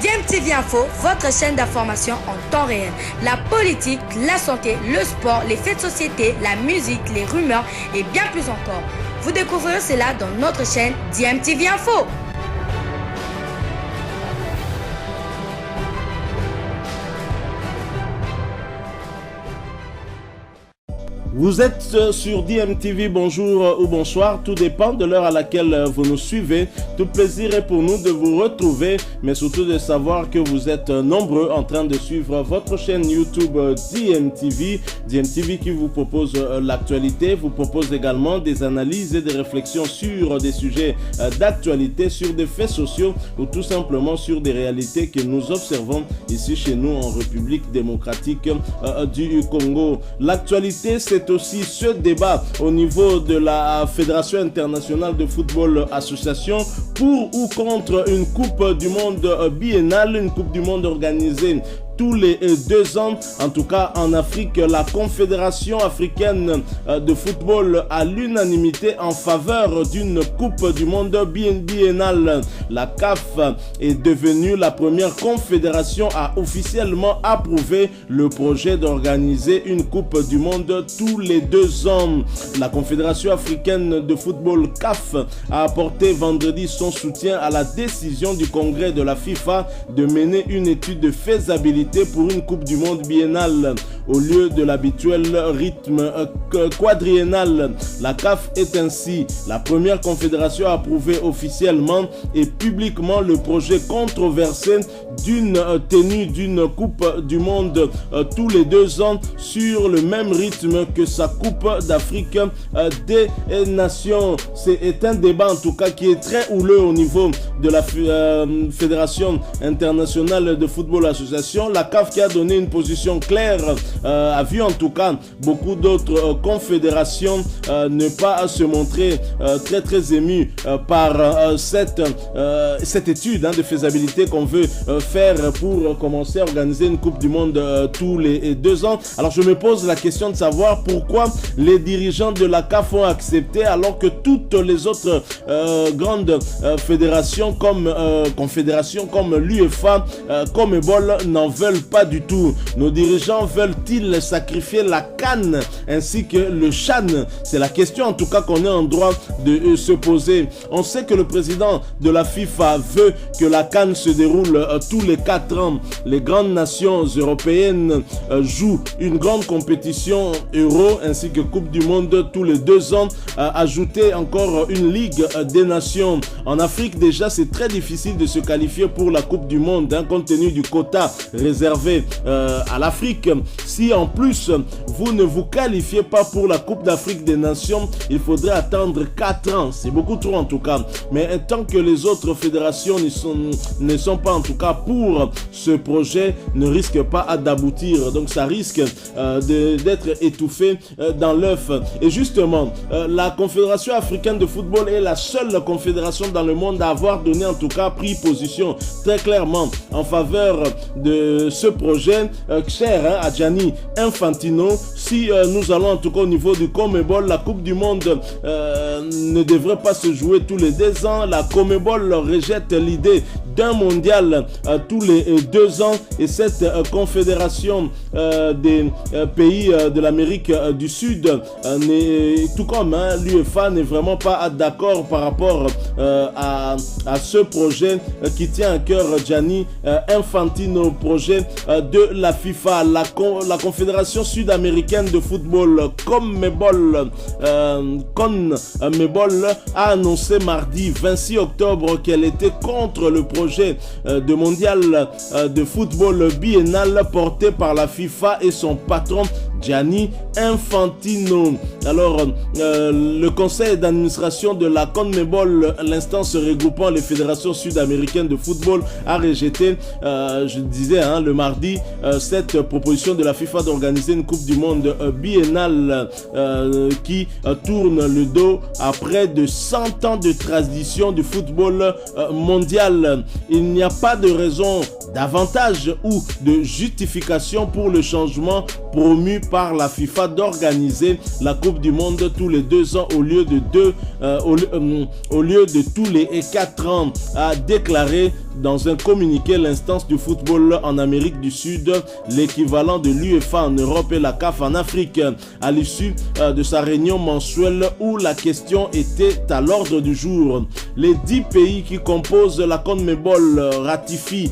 DMTV Info, votre chaîne d'information en temps réel. La politique, la santé, le sport, les faits de société, la musique, les rumeurs et bien plus encore. Vous découvrirez cela dans notre chaîne DMTV Info. Vous êtes sur DMTV, bonjour ou bonsoir, tout dépend de l'heure à laquelle vous nous suivez. Tout plaisir est pour nous de vous retrouver, mais surtout de savoir que vous êtes nombreux en train de suivre votre chaîne YouTube DMTV. DMTV qui vous propose l'actualité, vous propose également des analyses et des réflexions sur des sujets d'actualité, sur des faits sociaux ou tout simplement sur des réalités que nous observons ici chez nous en République démocratique du Congo. L'actualité, c'est aussi ce débat au niveau de la Fédération internationale de football association pour ou contre une coupe du monde biennale, une coupe du monde organisée tous les 2 ans. En tout cas, en Afrique, la Confédération africaine de football a l'unanimité en faveur d'une Coupe du monde biennale. La CAF est devenue la première confédération à officiellement approuver le projet d'organiser une Coupe du monde tous les 2 ans. La Confédération africaine de football CAF a apporté vendredi son soutien à la décision du congrès de la FIFA de mener une étude de faisabilité pour une Coupe du monde biennale au lieu de l'habituel rythme quadriennal. La CAF est ainsi la première confédération à approuver officiellement et publiquement le projet controversé d'une tenue d'une Coupe du monde tous les 2 ans sur le même rythme que sa Coupe d'Afrique des Nations. C'est un débat en tout cas qui est très houleux au niveau de la Fédération internationale de football association. La CAF qui a donné une position claire a vu en tout cas beaucoup d'autres confédérations ne pas se montrer très émues par cette étude de faisabilité qu'on veut faire pour commencer à organiser une Coupe du Monde tous les 2 ans. Alors je me pose la question de savoir pourquoi les dirigeants de la CAF ont accepté alors que toutes les autres grandes fédérations comme confédérations comme l'UEFA, comme Ebol n'en veulent pas du tout. Nos dirigeants veulent-ils sacrifier la CAN ainsi que le CHAN? C'est la question en tout cas qu'on est en droit de se poser. On sait que le président de la FIFA veut que la CAN se déroule tous les 4 ans. Les grandes nations européennes jouent une grande compétition euro ainsi que Coupe du monde tous les 2 ans. Ajouter encore une Ligue des Nations. En Afrique déjà c'est très difficile de se qualifier pour la Coupe du monde compte tenu du quota réservé à l'Afrique. Si en plus vous ne vous qualifiez pas pour la Coupe d'Afrique des Nations, il faudrait attendre 4 ans. C'est beaucoup trop en tout cas. Mais tant que les autres fédérations ne sont pas en tout cas pour ce projet, ne risque pas d'aboutir. Donc ça risque d'être étouffé dans l'œuf. Et justement, la Confédération africaine de football est la seule confédération dans le monde à avoir donné en tout cas pris position très clairement en faveur de ce projet cher à Gianni Infantino. Si nous allons en tout cas au niveau du CONMEBOL, la Coupe du monde ne devrait pas se jouer tous les 2 ans. La CONMEBOL rejette l'idée d'un mondial tous les 2 ans et cette confédération des pays de l'Amérique du Sud, tout comme l'UEFA, n'est vraiment pas d'accord par rapport à ce projet qui tient à cœur Gianni Infantino, projet de la FIFA. La Confédération sud-américaine de football, CONMEBOL, a annoncé mardi 26 octobre qu'elle était contre le projet de mondial de football biennal porté par la FIFA et son patron Gianni Infantino. Alors, le conseil d'administration de la CONMEBOL, l'instance regroupant les fédérations sud-américaines de football, a rejeté, je disais le mardi, cette proposition de la FIFA d'organiser une Coupe du monde biennale qui tourne le dos à près de 100 ans de tradition du football mondial. Il n'y a pas de raison d'avantage ou de justification pour le changement promu par la FIFA d'organiser la Coupe du Monde tous les 2 ans au lieu de tous les 4 ans, a déclaré dans un communiqué l'instance du football en Amérique du Sud, l'équivalent de l'UEFA en Europe et la CAF en Afrique, à l'issue de sa réunion mensuelle où la question était à l'ordre du jour. Les 10 pays qui composent la CONMEBOL ratifient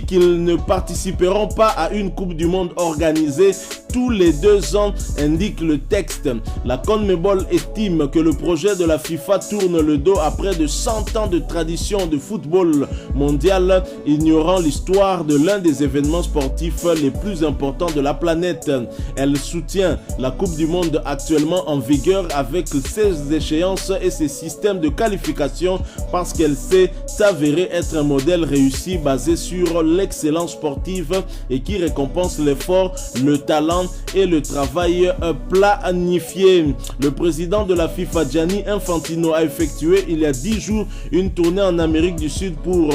qu'ils ne participeront pas à une Coupe du Monde organisée tous les 2 ans, indique le texte. La CONMEBOL estime que le projet de la FIFA tourne le dos à près de 100 ans de tradition de football mondial, ignorant l'histoire de l'un des événements sportifs les plus importants de la planète. Elle soutient la Coupe du Monde actuellement en vigueur avec ses échéances et ses systèmes de qualification parce qu'elle s'est avérée être un modèle réussi basé sur l'excellence sportive et qui récompense l'effort, le talent et le travail planifié. Le président de la FIFA, Gianni Infantino, a effectué il y a 10 jours une tournée en Amérique du Sud pour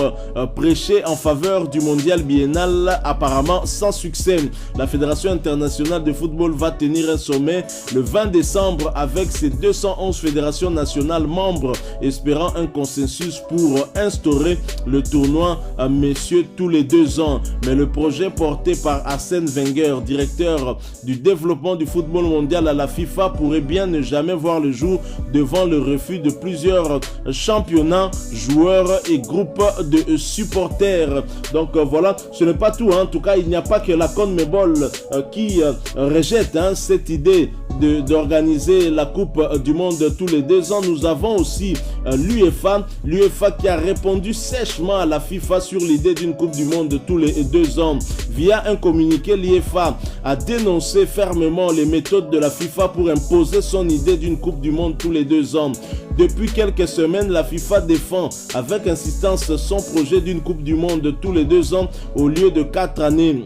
prêcher en faveur du mondial biennal, apparemment sans succès. La Fédération internationale de football va tenir un sommet le 20 décembre avec ses 211 fédérations nationales membres, espérant un consensus pour instaurer le tournoi messieurs tous les 2 ans. Mais le projet porté par Arsène Wenger, directeur du développement du football mondial à la FIFA, pourrait bien ne jamais voir le jour devant le refus de plusieurs championnats, joueurs et groupes de supporters. Donc voilà, ce n'est pas tout. En tout cas, il n'y a pas que la CONMEBOL qui rejette cette idée d'organiser la Coupe du Monde tous les 2 ans. Nous avons aussi l'UEFA qui a répondu sèchement à la FIFA sur l'idée d'une Coupe du Monde tous les 2 ans. Via un communiqué, l'UEFA a dénoncé fermement les méthodes de la FIFA pour imposer son idée d'une Coupe du Monde tous les 2 ans. Depuis quelques semaines, la FIFA défend avec insistance son projet d'une Coupe du Monde tous les 2 ans au lieu de 4 années.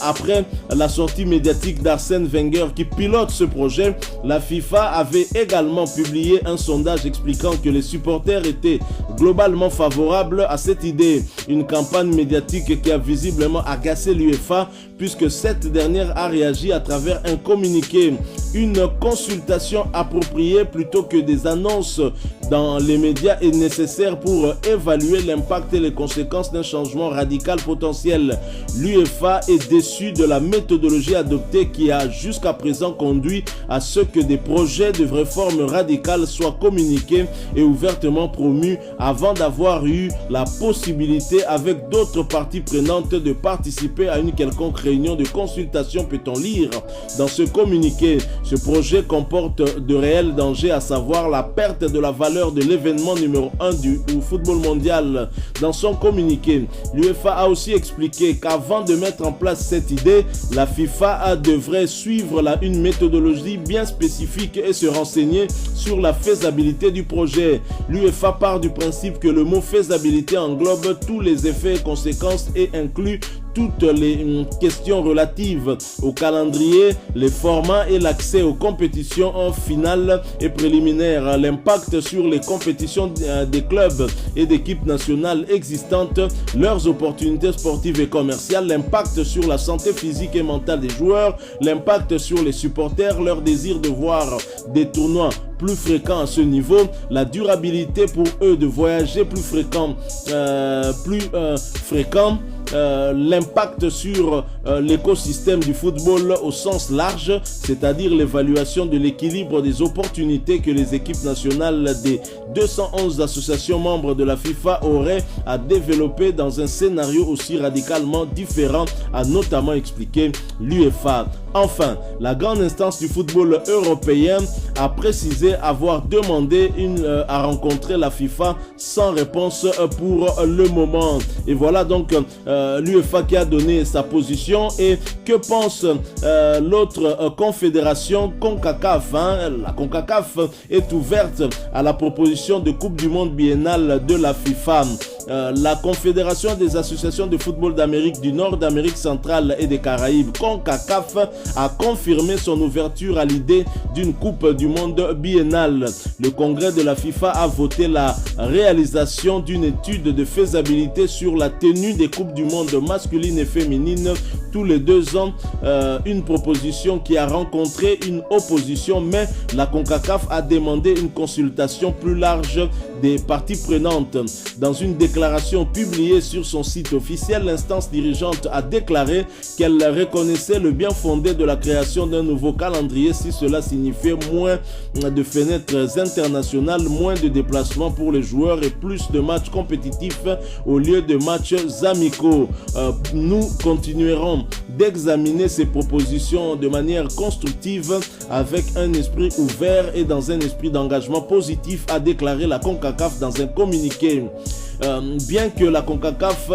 Après la sortie médiatique d'Arsène Wenger qui pilote ce projet, la FIFA avait également publié un sondage expliquant que les supporters étaient globalement favorables à cette idée. Une campagne médiatique qui a visiblement agacé l'UEFA puisque cette dernière a réagi à travers un communiqué. Une consultation appropriée plutôt que des annonces dans les médias est nécessaire pour évaluer l'impact et les conséquences d'un changement radical potentiel. L'UEFA est déçue de la méthodologie adoptée qui a jusqu'à présent conduit à ce que des projets de réforme radicale soient communiqués et ouvertement promus avant d'avoir eu la possibilité avec d'autres parties prenantes de participer à une quelconque réunion de consultation, peut-on lire dans ce communiqué. Ce projet comporte de réels dangers, à savoir la perte de la valeur de l'événement numéro 1 du football mondial. Dans son communiqué, l'UEFA a aussi expliqué qu'avant de mettre en place cette idée, la FIFA devrait suivre une méthodologie bien spécifique et se renseigner sur la faisabilité du projet. L'UEFA part du principe que le mot faisabilité englobe tous les effets et conséquences et inclut toutes les questions relatives au calendrier, les formats et l'accès aux compétitions finales et préliminaires, l'impact sur les compétitions des clubs et d'équipes nationales existantes, leurs opportunités sportives et commerciales, l'impact sur la santé physique et mentale des joueurs, l'impact sur les supporters, leur désir de voir des tournois plus fréquents à ce niveau, la durabilité pour eux de voyager plus fréquent, l'impact sur l'écosystème du football au sens large, c'est-à-dire l'évaluation de l'équilibre des opportunités que les équipes nationales des 211 associations membres de la FIFA auraient à développer dans un scénario aussi radicalement différent, a notamment expliqué l'UEFA. Enfin, la grande instance du football européen a précisé avoir demandé à rencontrer la FIFA sans réponse pour le moment. Et voilà donc l'UEFA qui a donné sa position. Et que pense l'autre confédération, CONCACAF, La CONCACAF est ouverte à la proposition de Coupe du Monde biennale de la FIFA. la Confédération des associations de football d'Amérique du Nord, d'Amérique centrale et des Caraïbes, CONCACAF, a confirmé son ouverture à l'idée d'une Coupe du Monde biennale. Le congrès de la FIFA a voté la réalisation d'une étude de faisabilité sur la tenue des Coupes du Monde masculines et féminines tous les 2 ans, une proposition qui a rencontré une opposition, mais la CONCACAF a demandé une consultation plus large des parties prenantes. Dans une déclaration publiée sur son site officiel, l'instance dirigeante a déclaré qu'elle reconnaissait le bien fondé de la création d'un nouveau calendrier si cela signifiait moins de fenêtres internationales, moins de déplacements pour les joueurs et plus de matchs compétitifs au lieu de matchs amicaux. Nous continuerons d'examiner ces propositions de manière constructive avec un esprit ouvert et dans un esprit d'engagement positif, a déclaré la CONCACAF dans un communiqué. Bien que la CONCACAF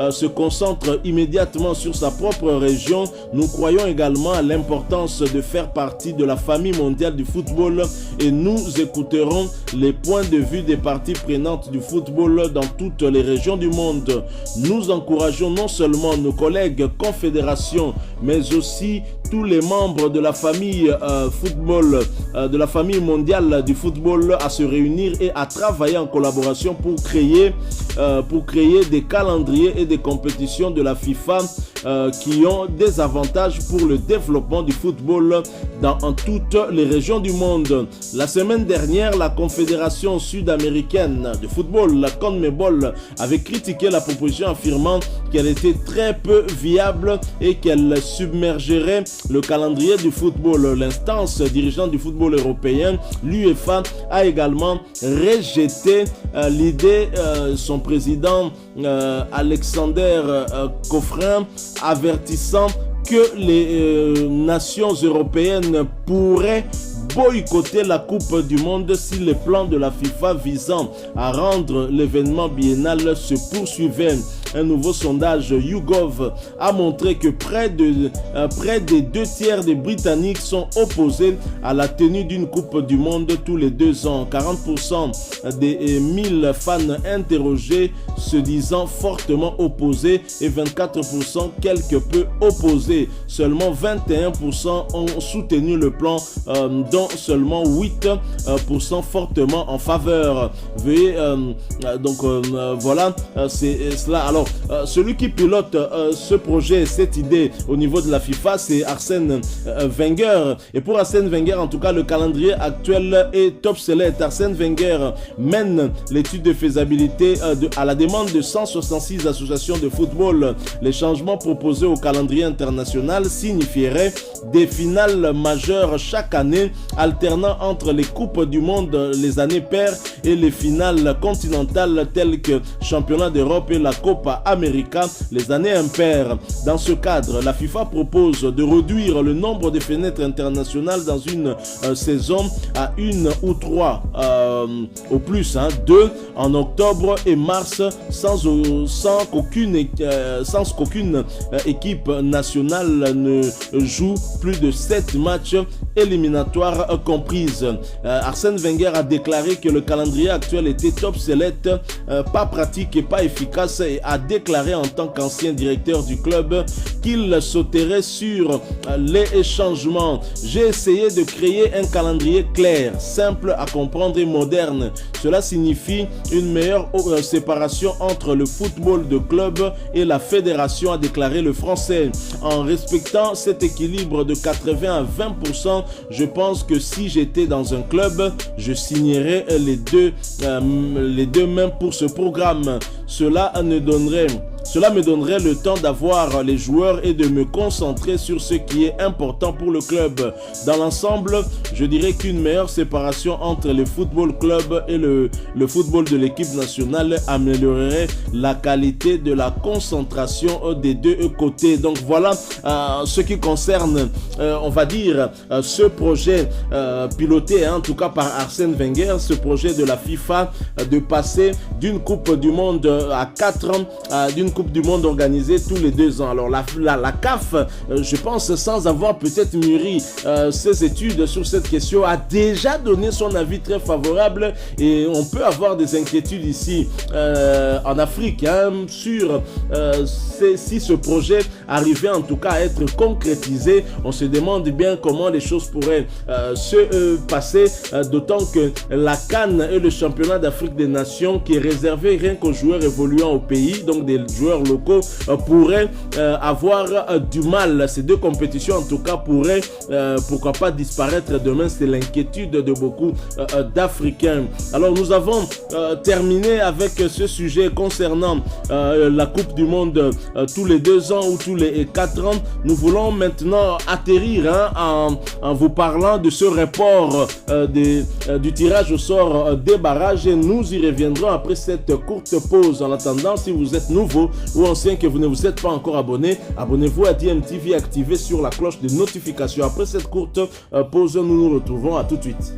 se concentre immédiatement sur sa propre région, nous croyons également à l'importance de faire partie de la famille mondiale du football et nous écouterons les points de vue des parties prenantes du football dans toutes les régions du monde. Nous encourageons non seulement nos collègues confédérations, mais aussi tous les membres de la famille de la famille mondiale du football à se réunir et à travailler en collaboration pour créer des calendriers et des compétitions de la FIFA qui ont des avantages pour le développement du football dans toutes les régions du monde. La semaine dernière, la Confédération sud-américaine de football, la CONMEBOL, avait critiqué la proposition affirmant qu'elle était très peu viable et qu'elle submergerait le calendrier du football. L'instance dirigeante du football européen, l'UEFA, a également rejeté l'idée. Son président Alexander Cofrin avertissant que les nations européennes pourraient boycotter la Coupe du Monde si les plans de la FIFA visant à rendre l'événement biennal se poursuivaient. Un nouveau sondage YouGov a montré que près des 2/3 des Britanniques sont opposés à la tenue d'une Coupe du Monde tous les 2 ans. 40% des 1000 fans interrogés se disant fortement opposés et 24% quelque peu opposés. Seulement 21% ont soutenu le plan, dont seulement 8% fortement en faveur. Veuillez voilà, c'est cela. Alors, celui qui pilote ce projet, cette idée au niveau de la FIFA, c'est Arsène Wenger. Et pour Arsène Wenger, en tout cas, le calendrier actuel est top select. Arsène Wenger mène l'étude de faisabilité à la demande de 166 associations de football. Les changements proposés au calendrier international signifieraient des finales majeures chaque année, alternant entre les coupes du monde les années paires et les finales continentales telles que Championnat d'Europe et la Copa América les années impaires. Dans ce cadre, la FIFA propose de réduire le nombre de fenêtres internationales dans une saison à 1 ou 3 au plus, 2 en octobre et mars sans qu'aucune équipe nationale ne joue plus de 7 matchs éliminatoires comprises. Arsène Wenger a déclaré que le calendrier actuel était top select, pas pratique et pas efficace, et a déclaré en tant qu'ancien directeur du club qu'il sauterait sur les changements. J'ai essayé de créer un calendrier clair, simple à comprendre et moderne. Cela signifie une meilleure séparation entre le football de club et la fédération, a déclaré le Français. En respectant cet équilibre de 80 à 20%, je pense que si j'étais dans un club, je signerais les deux mains pour ce programme. Cela me donnerait le temps d'avoir les joueurs et de me concentrer sur ce qui est important pour le club. Dans l'ensemble, je dirais qu'une meilleure séparation entre le football club et le football de l'équipe nationale améliorerait la qualité de la concentration des deux côtés. Donc voilà ce qui concerne, on va dire, ce projet piloté en tout cas par Arsène Wenger, ce projet de la FIFA de passer d'une Coupe du Monde à 4 ans, d'une Coupe du Monde organisée tous les 2 ans. Alors la CAF, je pense, sans avoir peut-être mûri ses études sur cette question, a déjà donné son avis très favorable, et on peut avoir des inquiétudes ici en Afrique sur si ce projet arrivait en tout cas à être concrétisé. On se demande bien comment les choses pourraient se passer, d'autant que la CAN est le championnat d'Afrique des Nations qui est réservé rien qu'aux joueurs évoluant au pays, donc des joueurs locaux pourraient avoir du mal. Ces 2 compétitions en tout cas pourraient pourquoi pas disparaître demain. C'est l'inquiétude de beaucoup d'Africains. Alors nous avons terminé avec ce sujet concernant la Coupe du Monde tous les 2 ans ou tous les 4 ans. Nous voulons maintenant atterrir en vous parlant de ce report du tirage au sort des barrages, et nous y reviendrons après cette courte pause. En attendant, si vous êtes nouveau ou ancien que vous ne vous êtes pas encore abonné, abonnez-vous à DMTV, activez sur la cloche de notification. Après cette courte pause, nous nous retrouvons. À tout de suite.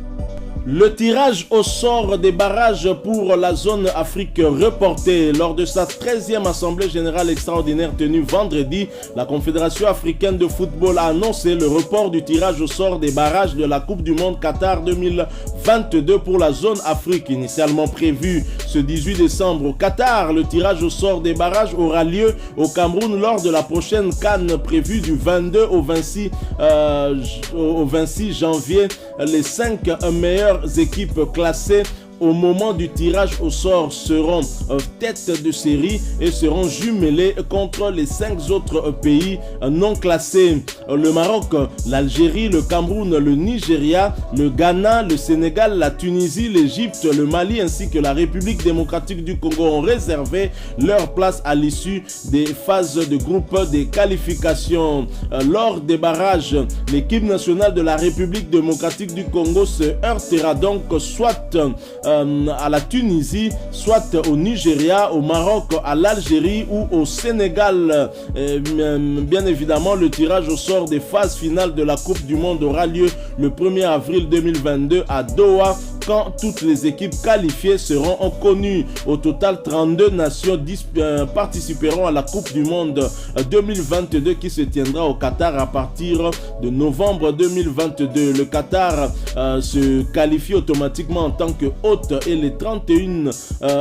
Le tirage au sort des barrages pour la zone Afrique reporté. Lors de sa 13e Assemblée Générale Extraordinaire tenue vendredi, la Confédération Africaine de Football a annoncé le report du tirage au sort des barrages de la Coupe du Monde Qatar 2022 pour la zone Afrique. Initialement prévu ce 18 décembre au Qatar, le tirage au sort des barrages aura lieu au Cameroun lors de la prochaine CAN prévue du 22 au 26 janvier. Les 5 meilleures équipes classées au moment du tirage au sort seront tête de série et seront jumelés contre les 5 autres pays non classés. Le Maroc, l'Algérie, le Cameroun, le Nigeria, le Ghana, le Sénégal, la Tunisie, l'Égypte, le Mali ainsi que la République démocratique du Congo ont réservé leur place à l'issue des phases de groupe des qualifications. Lors des barrages, l'équipe nationale de la République démocratique du Congo se heurtera donc soit à la Tunisie, soit au Nigeria, au Maroc, à l'Algérie ou au Sénégal. Bien évidemment, le tirage au sort des phases finales de la Coupe du Monde aura lieu le 1er avril 2022 à Doha, quand toutes les équipes qualifiées seront connues. Au total, 32 nations participeront à la Coupe du Monde 2022 qui se tiendra au Qatar à partir de novembre 2022. Le Qatar se qualifie automatiquement en tant que hôte et les 31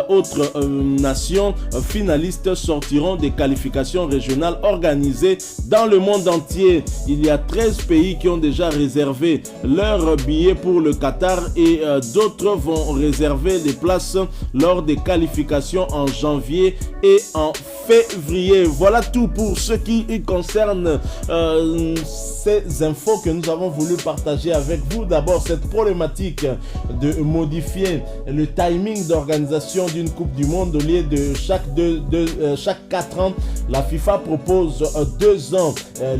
autres nations finalistes sortiront des qualifications régionales organisées dans le monde entier. Il y a 13 pays qui ont déjà réservé leur billet pour le Qatar et d'autres vont réserver des places lors des qualifications en janvier et en février. Voilà tout pour ce qui concerne ces infos que nous avons voulu partager avec vous. D'abord, cette problématique de modifier le timing d'organisation d'une Coupe du Monde au lieu de chaque 4 ans. La FIFA propose 2 ans.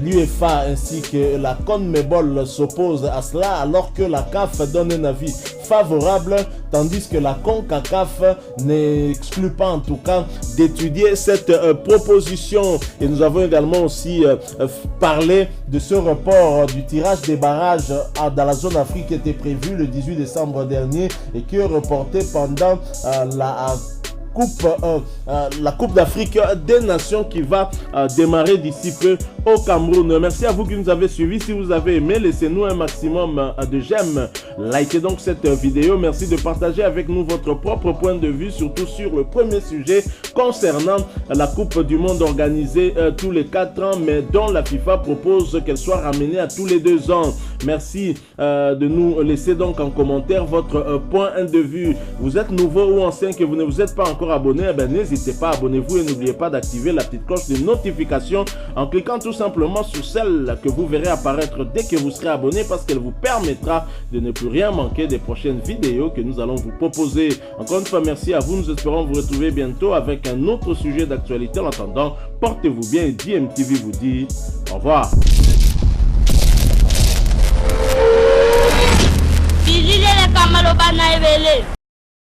L'UEFA ainsi que la CONMEBOL s'opposent à cela, alors que la CAF donne un avis favorable, tandis que la CONCACAF n'exclut pas en tout cas d'étudier cette proposition. Et nous avons également aussi parlé de ce report du tirage des barrages dans la zone Afrique qui était prévu le 18 décembre dernier et qui est reporté pendant la Coupe d'Afrique des Nations qui va démarrer d'ici peu au Cameroun. Merci à vous qui nous avez suivis. Si vous avez aimé, laissez-nous un maximum de j'aime. Likez donc cette vidéo. Merci de partager avec nous votre propre point de vue, surtout sur le premier sujet concernant la Coupe du Monde organisée tous les 4 ans, mais dont la FIFA propose qu'elle soit ramenée à tous les 2 ans. Merci de nous laisser donc en commentaire votre point de vue. Vous êtes nouveau ou ancien que vous ne vous êtes pas encore abonné, n'hésitez pas, abonnez-vous et n'oubliez pas d'activer la petite cloche de notification en cliquant tout simplement sur celle que vous verrez apparaître dès que vous serez abonné, parce qu'elle vous permettra de ne plus rien manquer des prochaines vidéos que nous allons vous proposer. Encore une fois, merci à vous. Nous espérons vous retrouver bientôt avec un autre sujet d'actualité. En attendant, portez-vous bien et DMTV vous dit au revoir.